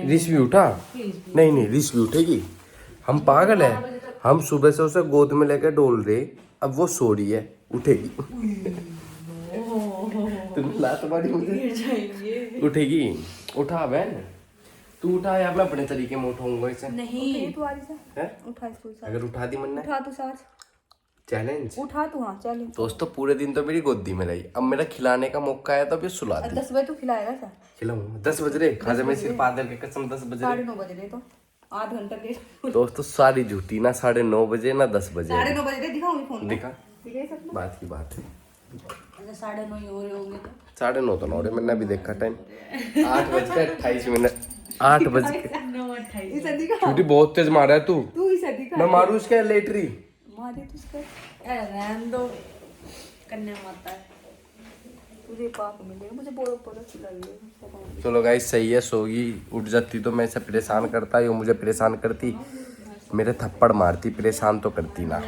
रिस भी उठा? नहीं नहीं, रिस भी उठेगी। हम पागल है, हम सुबह से उसे गोद में लेकर डोल रहे, अब वो सो रही है, उठेगी। तुम लात मारी मुझे, उठेगी। उठा बहन, तू उठा या मैं अपने तरीके में उठाऊंगा इसे। नहीं तू उठा अगर उठा दी मन ने, उठा तू साथ चैलेंज उठा तू। हाँ चल दोस्तों, पूरे दिन तो मेरी गोदी में रही, अब मेरा खिलाने का मौका आया तो अभी सुला दी। 10 बजे तू खिलाएगा सर? खिलाऊंगा 10 बज रहे, खाजा में सिर्फ आदर के कसम 10 बज रहे। 9:30 बजे तो आध घंटा के दोस्तों सारी झूठी, ना 9:30 बजे ना 10 बजे। 9:30 बजे दिखाऊंगी फोन दिखा, दिखाई सकता। बात की बात है। अच्छा 9:30 हो रहे होंगे तो 9:30 तो नौड़े, मैंने अभी देखा टाइम 8:28। 8 बज के 9:28 इसे दिखा। छुट्टी बहुत तेज मारा है तू। तू इसे दिखा। मैं मारू उसके लेटरी। मारे तू इसका रहन दो कन्या माता है। तुझे पाप मिलेगा, मुझे बोलो पड़ो चिल्लाइए। चलो गाइस सही है, सोगी उठ जाती तो मैं इसे परेशान करता, ये मुझे परेशान करती, मेरे थप्पड़ मारती, परेशान तो करती ना।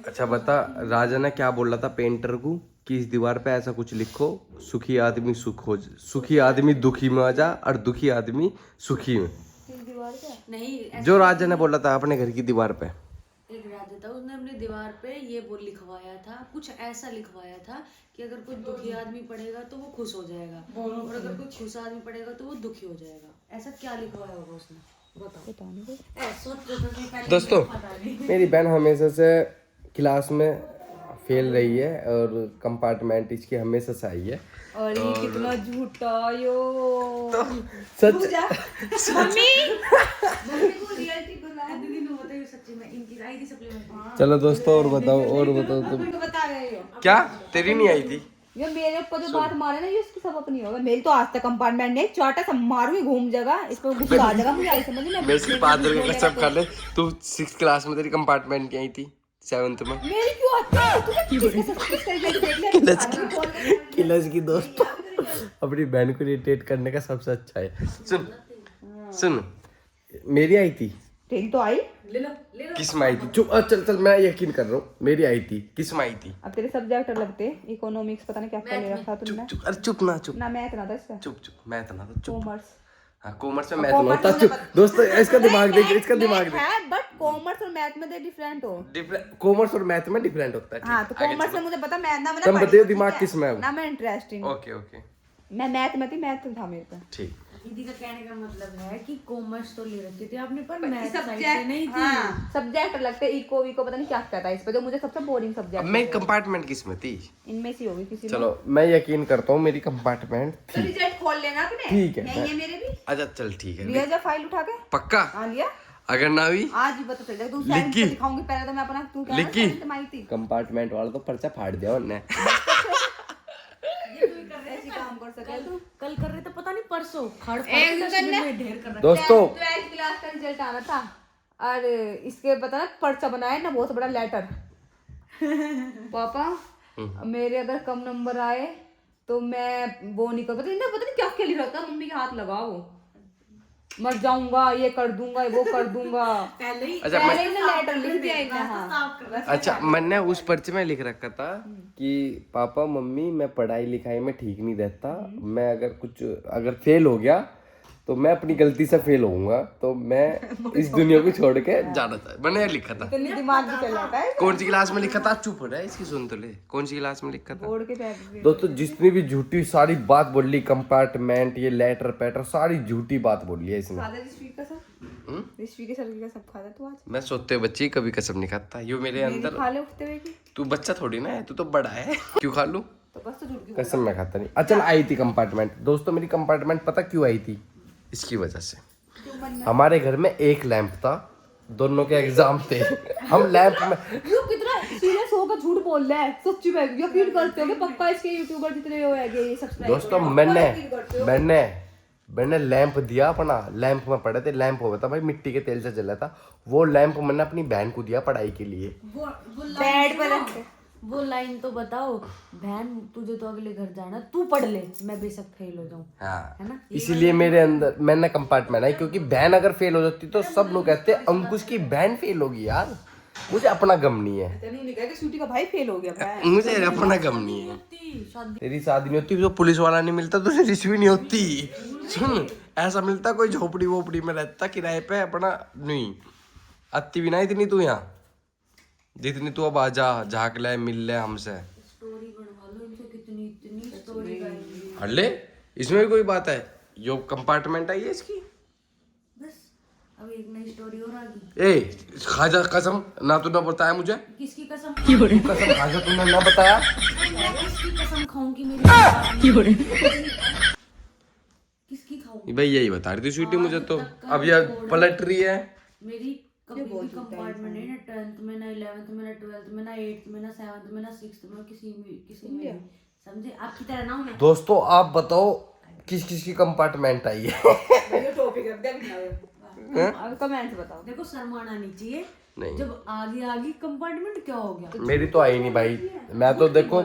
अच्छा बता, राजा ने क्या बोला था पेंटर को कि इस दीवार पे ऐसा कुछ लिखो, सुखी आदमी सुख हो, सुखी आदमी दुखी में आ जा और दुखी आदमी सुखी में। दीवार क्या नहीं, जो राजा ने बोला था अपने घर की दीवार पे। एक राजा था, उसने अपनी दीवार पे ये बोल लिखवाया था, कुछ ऐसा लिखवाया था कि अगर कोई दुखी आदमी पढ़ेगा तो वो खुश हो जाएगा, और अगर कोई खुश आदमी पढ़ेगा तो वो दुखी हो जाएगा। ऐसा क्या लिखवाया होगा उसने, बताओ। दोस्तों मेरी बहन हमेशा से क्लास में फेल रही है और कंपार्टमेंट इसकी हमेशा से आई है। और ये कितना झूठा यो तो सच मम्मी चलो दोस्तों और बताओ तुम बता रहे हो क्या तेरी नहीं आई थी? ये मेरे ऊपर जो बात मारे ना ये उसकी सब अपनी होगा। मेरी तो आज तक कंपार्टमेंट नहीं, छोटा सा मारूंगी घूम जाएगा, इसको गुस्सा आ जाएगा मुझे। आई समझ में मैं सिर्फ आदर का कसम खा ले, तू 6th क्लास में तेरी कंपार्टमेंट की आई थी, 7th में। मेरी क्यों आती है? तू किलस की दोस्तों अपनी बहन को इरिटेट करने का सबसे अच्छा है। सुन मेरी आई थी, तेरी तो आई। ले लो किस में आई थी? चुप, चल मैं यकीन कर रहा हूँ मेरी आई थी। किस में आई थी? अब तेरे सब्जेक्ट लगते इकोनॉमिक्स, पता नहीं क्या क्या ले रखा तुमने। चुप अरे चुप ना मैथ ना था इसका। चुप मैथ ना तो चुप। कॉमर्स। हाँ कॉमर्स में मैथ ना होता। चुप दोस्तों, इसका दिमाग देखिए, इसका दिमाग देखिए है बट कॉमर्स और मैथ में डिफरेंट हो। कॉमर्स और मैथ में डिफरेंट होता है। हाँ तो कॉमर्स में मुझे पता, मैथ ना तुम बताइए दिमाग किस में है? ना मैं इंटरेस्टिंग। ओके मैं मैथ में थी, मैथ था मेरे का। ठीक। दीदी का कहने का मतलब है कि कॉमर्स तो ले रखी थी आपने पर मैथ साइड से नहीं थी। हाँ, सब्जेक्ट लगते इको पता नहीं क्या कहता है इस पे, जो मुझे सबसे बोरिंग अब सब्जेक्ट। मैं कंपार्टमेंट किस में थी? इनमें से होगी किसी में। चलो मैं यकीन करता हूँ मेरी कंपार्टमेंट थी। रिजल्ट खोल लेना अपने। ठीक है, नहीं है मेरे भी। अच्छा चल ठीक है, लिया जा फाइल उठा के। पक्का? हाँ लिया। अगर ना हुई आज ही पता चल जाएगा। तू साइंस से दिखाऊंगी पहले तो मैं अपना। तू क्या लिखी तुम्हारी थी कंपार्टमेंट वाला तो पर्चा फाड़ दिया उन्होंने। ऐसी काम कर सके तू। कल कर रहे थे पता नहीं परसों खड़ में ढेर कर दोस्तों 12th क्लास का रिजल्ट आना था और इसके पता ना पर्चा बनाया ना बहुत बड़ा लेटर। पापा मेरे अगर कम नंबर आए तो मैं वो नहीं कर, पता नहीं क्या क्या लिख रहा था। मम्मी के हाथ लगाओ, मर जाऊंगा, ये कर दूंगा, वो कर दूंगा। पहले ही अच्छा पहले ही लेटर लिख दिया इतना। हाँ अच्छा मैंने उस पर्चे में लिख रखा था कि पापा मम्मी मैं पढ़ाई लिखाई में ठीक नहीं रहता, मैं अगर फेल हो गया तो मैं अपनी गलती से फेल होऊंगा, तो मैं इस दुनिया को छोड़ के जाना था। मैंने लिखा था। इतनी दिमाग भी चल जाता है। कौन सी क्लास में लिखा था? चुप हो रहा है, इसकी सुन तो ले। कौन सी क्लास में लिखा था? बोर्ड के पैर दोस्तों जितनी भी झूठी सारी बात बोल ली, कंपार्टमेंट ये लेटर पैटर सारी झूठी बात बोल ली है इसने। खादा रिश्वी का सब, रिश्वी के सर का सब खादा तू आज। मैं सोते हुए बच्ची कभी कसम नहीं खाता, ये मेरे अंदर। खा ले उठते हुए की। तू बच्चा थोड़ी ना है, तू तो बड़ा है, क्यों खा लूं? तो बस तो झूठ कसम मैं खाता नहीं। अच्छा आई थी कंपार्टमेंट। दोस्तों मेरी कंपार्टमेंट पता क्यों आई थी? इसकी वजह से। हमारे घर में एक लैंप था, दोनों के एग्जाम थे, हम लैंप में। यो कितना सीरियस होकर झूठ बोल रहा है, सच्ची में यकीन करते हो कि पक्का इसके यूट्यूबर जितने हो है ये सब्सक्राइब। दोस्तों मैंने लैंप दिया अपना, लैंप में पड़े थे, लैंप हो गया था भाई मिट्टी के तेल से जला था, वो लैंप मैंने अपनी बहन को दिया पढ़ाई के लिए। बेड पर रख के। वो लाइन तो बताओ, बहन तुझे तो अगले घर जाना, तू पढ़ ले, मैं बेशक फेल हो जाऊं। हाँ है ना? इसीलिए मेरे अंदर मैंने कंपार्टमेंट आई, क्योंकि बहन अगर फेल हो जाती तो सब लोग कहते अंकुश की बहन फेल होगी। यार मुझे अपना गम नहीं है, चलो नहीं कहते स्वीटी का भाई फेल हो गया। मुझे अपना गम नहीं है। तेरी शादी नहीं होती तो पुलिस वाला नहीं मिलता, तुझे रिश्वी नहीं होती। सुन ऐसा मिलता कोई झोपड़ी वोपड़ी में रहता किराए पे अपना नहीं अति भी ना इतनी तू यहाँ जितनी तू अब आजा झाक ले मिल ले हमसे। स्टोरी बनवा लो इनसे, कितनी इतनी स्टोरी गाएंगे। अरे इसमें भी कोई बात है, यो कंपार्टमेंट है ये इसकी। बस अब एक नई स्टोरी और आ गई। ए खाजा कसम ना तूने बताया मुझे, किसकी कसम? कसम खाजा तूने ना बताया। मैं किसकी कसम खाऊंगी मेरी? किसकी खाऊंगी? भाई यही बता रही थी स्वीटी मुझे तो। अब ये पलट रही है। मेरी कभी भी कंपार्टमेंट नहीं, ना 10th में, ना 11th में, ना 12th में, ना 8th में, ना 7th में, ना 6th में, किसी में नहीं। समझे? आपकी तरह ना हूं मैं। दोस्तों आप बताओ किस किस की कंपार्टमेंट आई है? ये टॉपिक रख दे अब कमेंट बताओ। देखो शर्माना नहीं चाहिए। नहीं। जब आगे कंपार्टमेंट क्या हो गया? मेरी तो आई नहीं भाई। मैं तो देखो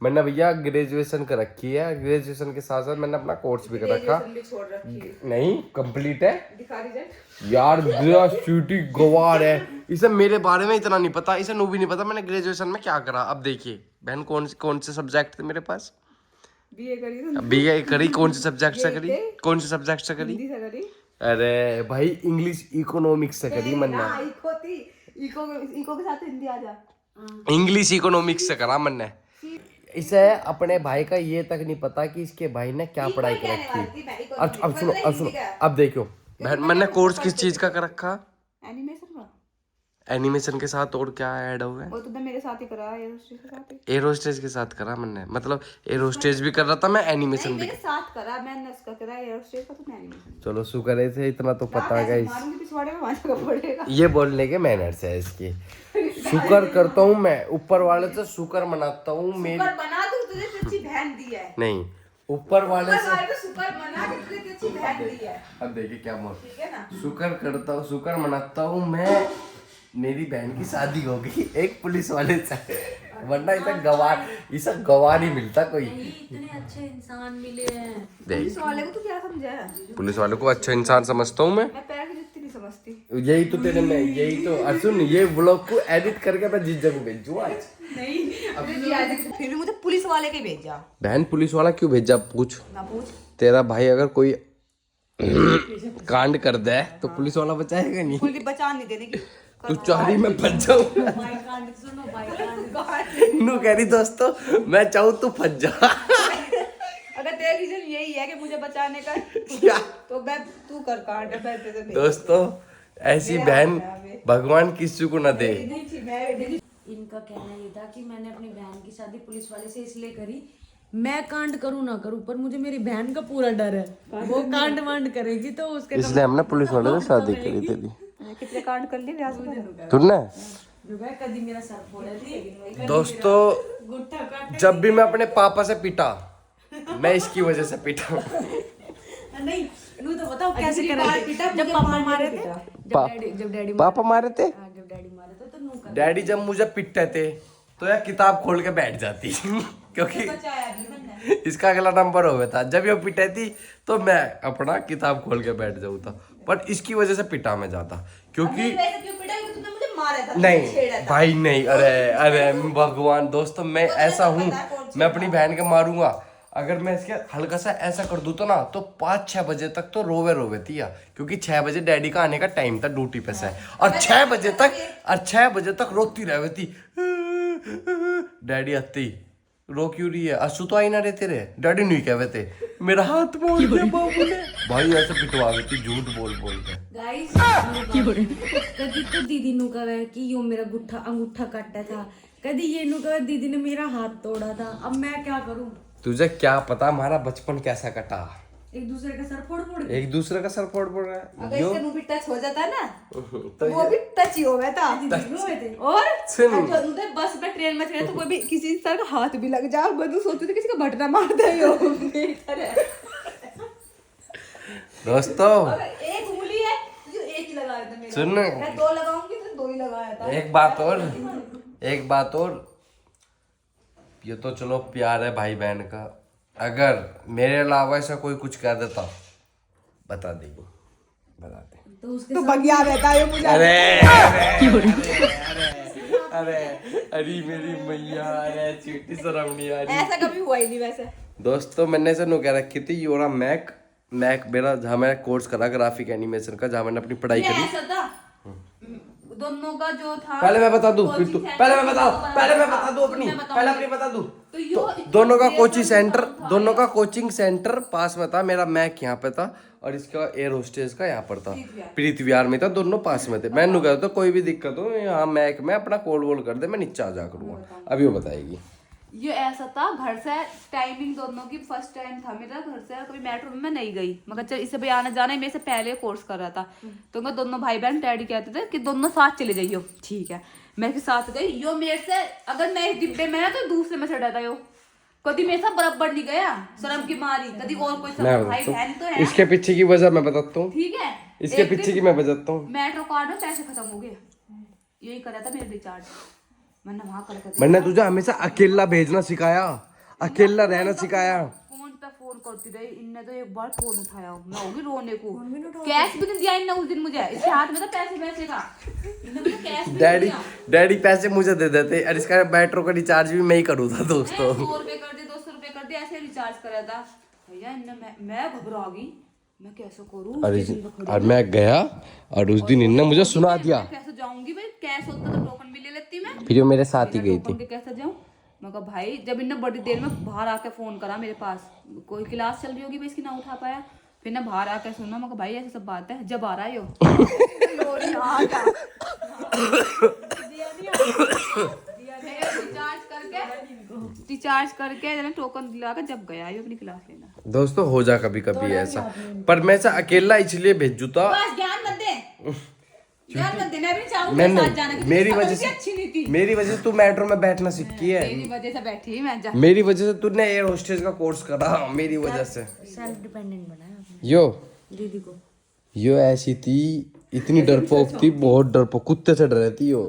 मैंने भैया ग्रेजुएशन कर रखी है, ग्रेजुएशन के साथ साथ मैंने अपना कोर्स भी कर रखा। भी छोड़ रखी है। नहीं कंप्लीट है दिखा रिजल्ट। यार। मेरा स्वीटी गवार है, इसे मेरे बारे में इतना नहीं पता, इसे नो भी नहीं पता मैंने ग्रेजुएशन में क्या करा। अब देखिए बहन कौन से सब्जेक्ट थे मेरे पास। बीए करी तो बीए करी, कौन से सब्जेक्ट से करी? कौन से सब्जेक्ट से करी? हिंदी से करी। अरे भाई इंग्लिश इकोनॉमिक्स से करी मैंने। हाँ, इको के साथ हिंदी आ जा। इंग्लिश इकोनॉमिक्स से करा मैंने। इसे अपने भाई का ये तक नहीं पता कि इसके भाई ने क्या पढ़ाई कर रखी। अब सुनो अब देखो बहन मैंने कोर्स किस चीज का कर रखा? एनिमेशन का। एनिमेशन के साथ और क्या ऐड हुआ है? वो तो मेरे साथ ही करा, एरोस्टेज के साथ ही। एरोस्टेज के साथ करा मैंने, मतलब एरोस्टेज भी कर रहा था मैं, एनिमेशन भी। मेरे साथ करा, मैंने उसका करा एरोस्टेज का, तो मैं एनिमेशन। चलो शुक्र है इसे इतना तो पता है गाइस। मारूंगी पिछवाड़े में, वहां का पड़ेगा। ये बोलने के मैनर्स है इसकी। शुक्र करता हूँ मैं ऊपर वाले से, शुक्र मनाता हूँ मेरी। शुक्र बना दूं तुझे अच्छी बहन दी है। नहीं ऊपर वाले से शुक्र मना के तुझे अच्छी बहन दी है। अब देखिए क्या बोल। ठीक है ना? शुक्र करता हूँ, शुक्र मनाता हूँ मैं, मेरी बहन की शादी हो गई एक पुलिस वाले से, वरना इसे गवार ही मिलता कोई। इतने अच्छे इंसान मिले हैं। पुलिस वाले को तो क्या समझा है? पुलिस वाले को अच्छा इंसान समझता हूँ मैं। मैं पैर की जुत्ती नहीं समझती। यही तो तेरे में, यही तो सुन, ये व्लॉग को एडिट करके मैं जीजा को भेजूँ आज। नहीं फिर भी मुझे पुलिस वाले के भेजा। बहन पुलिस वाला क्यों भेजा? पूछ ना पूछ। तेरा भाई अगर कोई कांड कर दे तो पुलिस वाला बचाएगा नहीं। पुलिस बचा नहीं देने की। तू चारी में फंस जाऊँ। नू कह रही दोस्तों मैं चाहूँ तू फंस जा। अगर तेरा रीजन यही है कि मुझे बचाने का, क्या? तो मैं तू कर कांड। मैं तेरे से दोस्तों ऐसी बहन भगवान किसी को ना दे। इनका कहना ये था कि मैंने अपनी बहन की शादी पुलिस वाले से इसलिए करी, मैं कांड करूँ ना करूँ, पर मुझे मेरी बहन का पूरा डर है, वो कांड वांड करेगी तो उसके इसलिए हमने पुलिस वाले से शादी करी तेरी। कितने कांड कर लिए ब्याज में? सुनना कभी मेरा सर फोड़ा थी। दोस्तों, गुट्ठा काट जब भी मैं अपने पापा से पिटा, मैं इसकी वजह से पिटा। नहीं नू तो बताओ कैसे करे? जब पापा मारे थे, जब डैडी पापा मारे थे, जब डैडी मारे थे तो नू डैडी जब मुझे पिटते थे तो यह किताब खोल के बैठ जाती क्योंकि इसका अगला नंबर हो गया था। जब ये पिटे थी तो मैं अपना किताब खोल के बैठ जाऊँ था, पर इसकी वजह से पिटा मैं जाता क्योंकि नहीं भाई नहीं। अरे भगवान दोस्तों, मैं ऐसा हूँ, मैं अपनी बहन के मारूंगा। अगर मैं इसके हल्का सा ऐसा कर दूँ तो ना, तो 5-6 बजे तक तो रोवे थी यार, क्योंकि 6 बजे डैडी का आने का टाइम था ड्यूटी पे से, और 6 बजे तक रोती रहे थी। डैडी आते ही रो क्यों रही है? असु तो आई ना रहते रे, डैडी नहीं कहवे थे, मेरा हाथ मोड़ दिया बाबू ने। भाई ऐसे पिटवा गई थी झूठ बोल के। गाइस कभी तो दीदी नु कहे कि यो मेरा अंगूठा काटा था, कभी ये नु कहे दीदी ने मेरा हाथ तोड़ा था। अब मैं क्या करूं? तुझे क्या पता हमारा बचपन कैसा कटा? एक दूसरे का सर फोड़ एक दूसरे का सर फोड़ रहा है। अगर इससे मुंह भी टच हो जाता ना तो वो भी टच ही हो गया था। और सुन, जो बस में ट्रेन में चढ़े तो कोई भी किसी तरह का हाथ भी लग जाए, मैं तो सोचती थी किसी का बटना मार दे दोस्तों। एक उंगली है जो एक ही लगाया था मेरा, सुन, मैं 2 लगाऊंगी तो 2 ही लगाया था। एक बात और, ये तो चलो प्यार है भाई बहन का, अगर मेरे अलावा ऐसा कोई कुछ कह देता बता दे तो उसके तो बगिया रहता है मुझे। अरे मेरी मैया, अरे चीटी शर्म नहीं आ रही। ऐसा कभी हुआ ही नहीं वैसे। दोस्तों मैंने से नो कह रखी थी योरा मैक मैक मेरा जहाँ मैंने कोर्स करा ग्राफिक एनिमेशन का, जहाँ मैंने अपनी पढ़ाई ये करी। ऐसा था दोनों का जो था। पहले मैं बता दूं, फिर तू। कोचिंग पहले मैं सेंटर बता दोनों पहले मैं का बता दूं अपनी, मैं बताऊंगी। पहले अपनी बता दूं। तो यो दोनों का इतना कोचिंग बेसन सेंटर, काम था, दोनों का कोचिंग सेंटर पास में था। मेरा मैक यहाँ पे था और इसका एयर होस्टेस का यहाँ पर था, प्रीति विहार में था। दोनों पास में थे। मैंने कहा था कोई भी दिक्कत हो यहाँ मैक में अपना कॉल वॉल कर दे, मैं नीचे आ जा करूँगा। अभी वो बताएगी। ये ऐसा था घर से टाइमिंग दोनों की फर्स्ट टाइम था मेरा घर से, कभी मेट्रो में मैं नहीं गई, मगर चल इसे भी आना जाना ही मेरे से पहले कोर्स कर रहा था। तो मैं दोनों भाई बहन डैडी कहते थे कि दोनों साथ चले जाइयो। ठीक है, मैं के साथ गई। यो मेरे से अगर मैं इस डिब्बे में ना तो दूसरे में चढ़ा था। यो कभी मेरे साथ बराबर नहीं गया शर्म की मारी, कभी और कोई मैं भाई बताता बहन तो हूँ है। इसके पीछे की वजह मैं बताता हूँ। ठीक है, इसके एक पीछे दिन की मैं बताता हूँ। मेट्रो कार्ड में पैसे खत्म हो गए, यही करा था मेरे रिचार्ज। मैंने वहां कर मैंने तुझे हमेशा अकेला भेजना सिखाया, अकेला रहना सिखाया। फोन पे फोन करती रही। इनने तो एक बार फोन उठाया, मैं होगी रोने को। कैश भी नहीं दिया इनने उस दिन मुझे, इसके हाथ में तो पैसे का। इनने मुझे कैश भी डैडी नहीं डैडी पैसे मुझे दे देते और इसका मेट्रो का रिचार्ज भी मैं ही करूँ था दिया। दोस्तों। 100 रुपए कर दे, 200 रुपए कर दे, ऐसे रिचार्ज करा था भैया इनने। मैं घबरा गई, मैं कैसे करूँ। और मैं गया और उस दिन इनने मुझे सुना दिया। मैं कैसे जाऊंगी भाई, कैश होता तो टोकन भी ले लेती मैं। फिर वो मेरे साथ ही गई टोकन थी। के कैसे जाऊं। मैं कहा भाई, जब इनने बड़ी देर में बाहर आके फोन करा मेरे पास, कोई क्लास चल रही होगी भाई इसकी, ना उठा पाया। फिर ना बाहर आके सुना, मैं कहा भाई ऐसी सब बात है, जब आ रहा है यो। रिचार्ज करके टोकन दिला के जब गया यो अपनी क्लास लेना। दोस्तों हो जा कभी कभी ऐसा, पर मैं ऐसा अकेला इसलिए भेजू था। बस ज्ञान मत दे, ज्ञान मत दे। मैं भी नहीं चाहूंगी मैंने साथ जाना, क्योंकि मेरी समझ वजह भी अच्छी नहीं थी। से, मेरी वजह से तू मेट्रो में बैठना सीखी है। मेरी वजह से बैठी मैं जा। मेरी वजह से तूने एयर होस्टेस का कोर्स करा, मेरी वजह से। सेल्फ डिपेंडेंट बनाया आपने यो दीदी को। यो ऐसी थी, इतनी डरपोक थी, बहुत डरपोक, कुत्ते से डर रहती हो।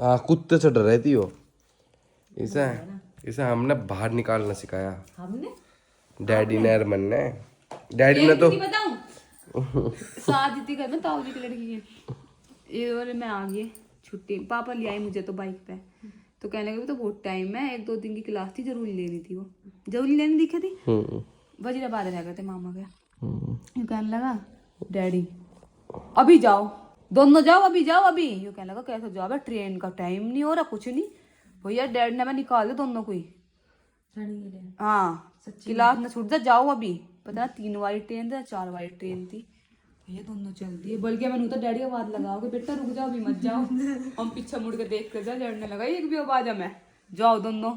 हाँ कुत्ते से डर रहती हो। इसे हमने बाहर निकालना सिखाया, हमने डैडी ने और मन ने। डैडी ने तो बताऊं शादी थी घर में, ताऊ जी की लड़की की। ये वाले मैं आ गई छुट्टी, पापा ले आए मुझे तो बाइक पे। तो कहने लगे तो बहुत टाइम है, 1-2 दिन की क्लास थी, जरूरी लेनी थी। वो जरूरी लेने दिखे थी, वजीराबाद रह गए थे मामा के। ये कहने लगा डैडी अभी जाओ, दोनों जाओ, अभी जाओ अभी। ये कहने लगा कैसे जाओ, ट्रेन का टाइम नहीं हो रहा, कुछ नहीं। भैया डैडी ने मैं निकाल दिया दोनों को ही। हाँ क्लास में छूट जाओ अभी। पता ना 3 वाली ट्रेन थी, 4 वाली ट्रेन थी। भैया दोनों चल दिए, बल्कि मैंने तो डैडी का बात लगाओगे, बेटा रुक जाओ अभी मत जाओ। हम पीछे मुड़ के देख कर जाओ, डैडी ने लगा एक भी आवाज है मैं जाओ दोनों।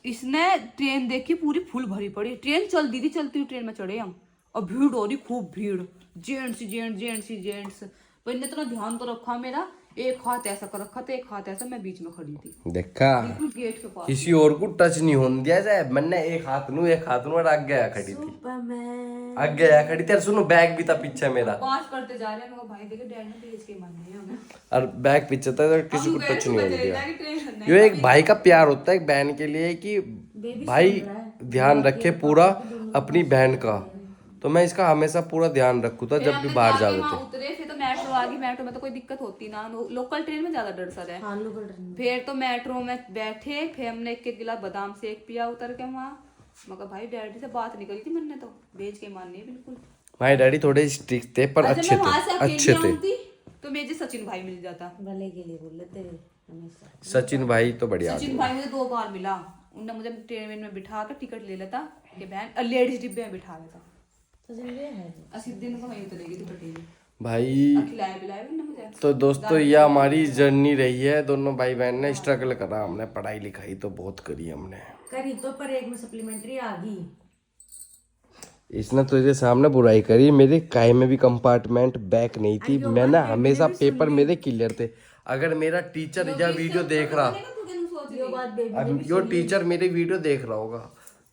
इसने ट्रेन देखी पूरी फुल भरी पड़ी, ट्रेन चल दी थी, चलती हुई ट्रेन में चढ़े हम। और भीड़ हो रही, खूब भीड़, जेंट्स। पर इन्हें इतना ध्यान तो रखा मेरा, एक हाथ ऐसा कर रखा था, एक हाथ ऐसा, मैं बीच में खड़ी थी देखा, बिल्कुल गेट के पास। किसी और को टच नहीं होने दिया जाए। मैंने एक हाथ नू और आगे गया खड़ी थी, आगे गया खड़ी थी। और सुनो बैग भी था पीछे मेरा, पास करते जा रहे हैं। मैं भाई देखे डैड ने भेज के मारने हैं हमें। और बैग पीछे था तो किसी को टच नहीं होने दिया। ट्रेन ये एक भाई का प्यार होता है एक बहन के लिए, कि भाई ध्यान रखे पूरा अपनी बहन का। तो मैं इसका हमेशा पूरा ध्यान रखू था जब भी बाहर जावे थे। उतरे फिर तो मेट्रो आ गई, मेट्रो में तो कोई दिक्कत होती ना, लोकल ट्रेन में ज्यादा डर सा है। फिर तो मेट्रो में बैठे, फिर हमने एक गिलास बादाम शेक पिया उतर के वहाँ। मगर भाई डैडी से बात निकली थी, मैंने तो भेज के मारनी है बिल्कुल। भाई डैडी थोड़े स्ट्रिक्ट थे पर अच्छे थे। तो मेरे सचिन भाई मिल जाता, भले के लिए बोल लेते हमेशा। सचिन भाई तो बढ़िया। सचिन भाई मुझे 2 बार मिला, उनने मुझे ट्रेन में बिठा कर टिकट ले लेता कि बहन लेडीज डिब्बे में बिठा लेता। अस्सी दिन को वहीं उतरेगी तो कटेगी भाई। खिलाए पिलाए भी ना मुझे। तो दोस्तों ये हमारी जर्नी रही है, दोनों भाई बहन ने स्ट्रगल करा, हमने पढ़ाई लिखाई तो बहुत करी हमने। करी तो, पर एक में सप्लीमेंट्री आ गई। इसने तुझे सामने बुराई करी, मेरे काय में भी कंपार्टमेंट बैक नहीं थी। मैंने हमेशा पेपर मेरे क्लियर थे। अगर मेरा टीचर या वीडियो देख रहा, अब यो टीचर मेरी वीडियो देख रहा होगा,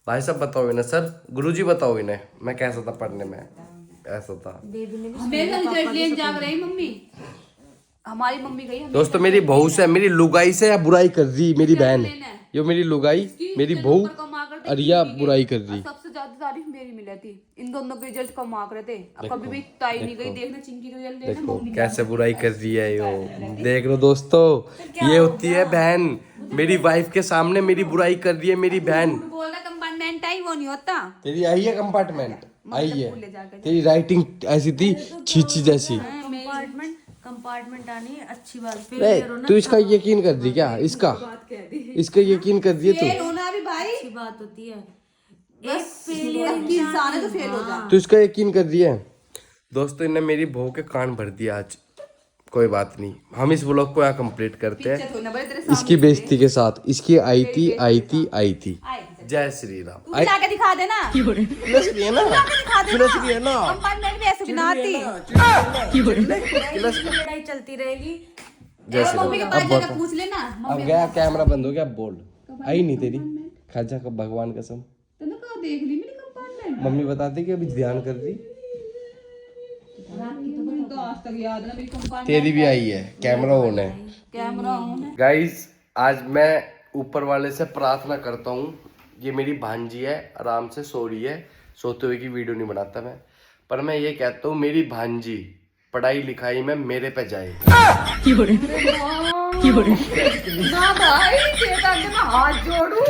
भाई साहब बताओ इन्हें, सर गुरुजी बताओ इन्हें मैं कैसा था पढ़ने में। ऐसा था मेरा रिजल्ट लेने जा रही मम्मी, हमारी मम्मी गई। दोस्तों मेरी बहू से, मेरी लुगाई से या बुराई कर रही मेरी बहन। यो मेरी लुगाई, मेरी बहू और या बुराई कर रही। सबसे ज्यादा तारीफ मेरी मिली थी, इन दोनों के रिजल्ट कम मार्क रहे थे। अब कभी भी ताई नहीं गई देखने चिंकी के रिजल्ट लेने, देखो कैसे बुराई कर रही है यो। देख लो दोस्तों, ये होती है बहन। मेरी वाइफ के सामने मेरी बुराई कर रही है मेरी बहन। बोल रहा कंपार्टमेंट आई, वो नहीं होता। तेरी आई है कंपार्टमेंट। आई है। तेरी राइटिंग ऐसी थी छीछी जैसी। कंपार्टमेंट आनी अच्छी बात। तू इसका यकीन कर दी क्या? इसका यकीन कर दिए फेल होना भी भाई अच्छी बात होती है। बस इंसान है तो फेल हो जा। तू इसका यकीन कर दिया। दोस्तों इन्हें मेरी बहू के कान भर दिया आज। कोई बात नहीं, हम इस व्लॉग को यहाँ कंप्लीट करते हैं इसकी बेइज्जती के साथ। इसकी आई थी। जय श्री राम। तू जाके दिखा देना। प्लस भी है ना, प्लस भी है ना, कंपार्टमेंट भी ऐसे बनाती। लड़ाई चलती रहेगी। जय श्री मम्मी के राम। पास अब जाकर बता। पूछ लेना। अब गया, कैमरा बंद हो गया। अब बोल। आई नहीं तेरी खाजा का भगवान कसम। तूने कहाँ देख ली मेरी कंपार्टमेंट? मम्मी बताती कि अभी ध्यान कर दी। तो आज तक याद ना मेरी कंपार्टमेंट। तेरी भी आई है, कैमरा ऑन है। कैमरा ऑन है। गाइस आज मैं ऊपर वाले से प्रार्थना करता हूँ, ये मेरी भांजी है, आराम से सो रही है। सोते हुए की वीडियो नहीं बनाता मैं, पर मैं ये कहता हूँ मेरी भांजी पढ़ाई लिखाई में मेरे पे जाए। ना भाई तेरे आगे मैं हाथ जोड़ूं।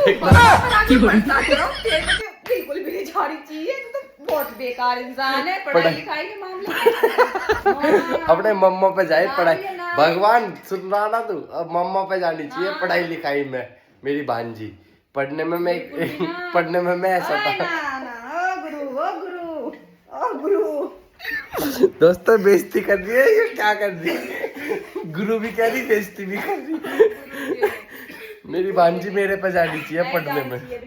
बिल्कुल भी नहीं जा रही चाहिए। तू तो बहुत बेकार इंसान है पढ़ाई लिखाई के मामले। अपने मम्मा पे जाए पढ़ाई। भगवान सुन रहा ना तू? अब मम्मा पे जानी चाहिए पढ़ाई लिखाई में। मेरी भांजी पढ़ने में मैं ऐसा था। ओ गुरु। दोस्तों बेइज्जती कर रही है ये, क्या कर रही है? गुरु भी कह रही, बेइज्जती भी कर रही। मेरी भांजी मेरे पे जानी चाहिए पढ़ने में।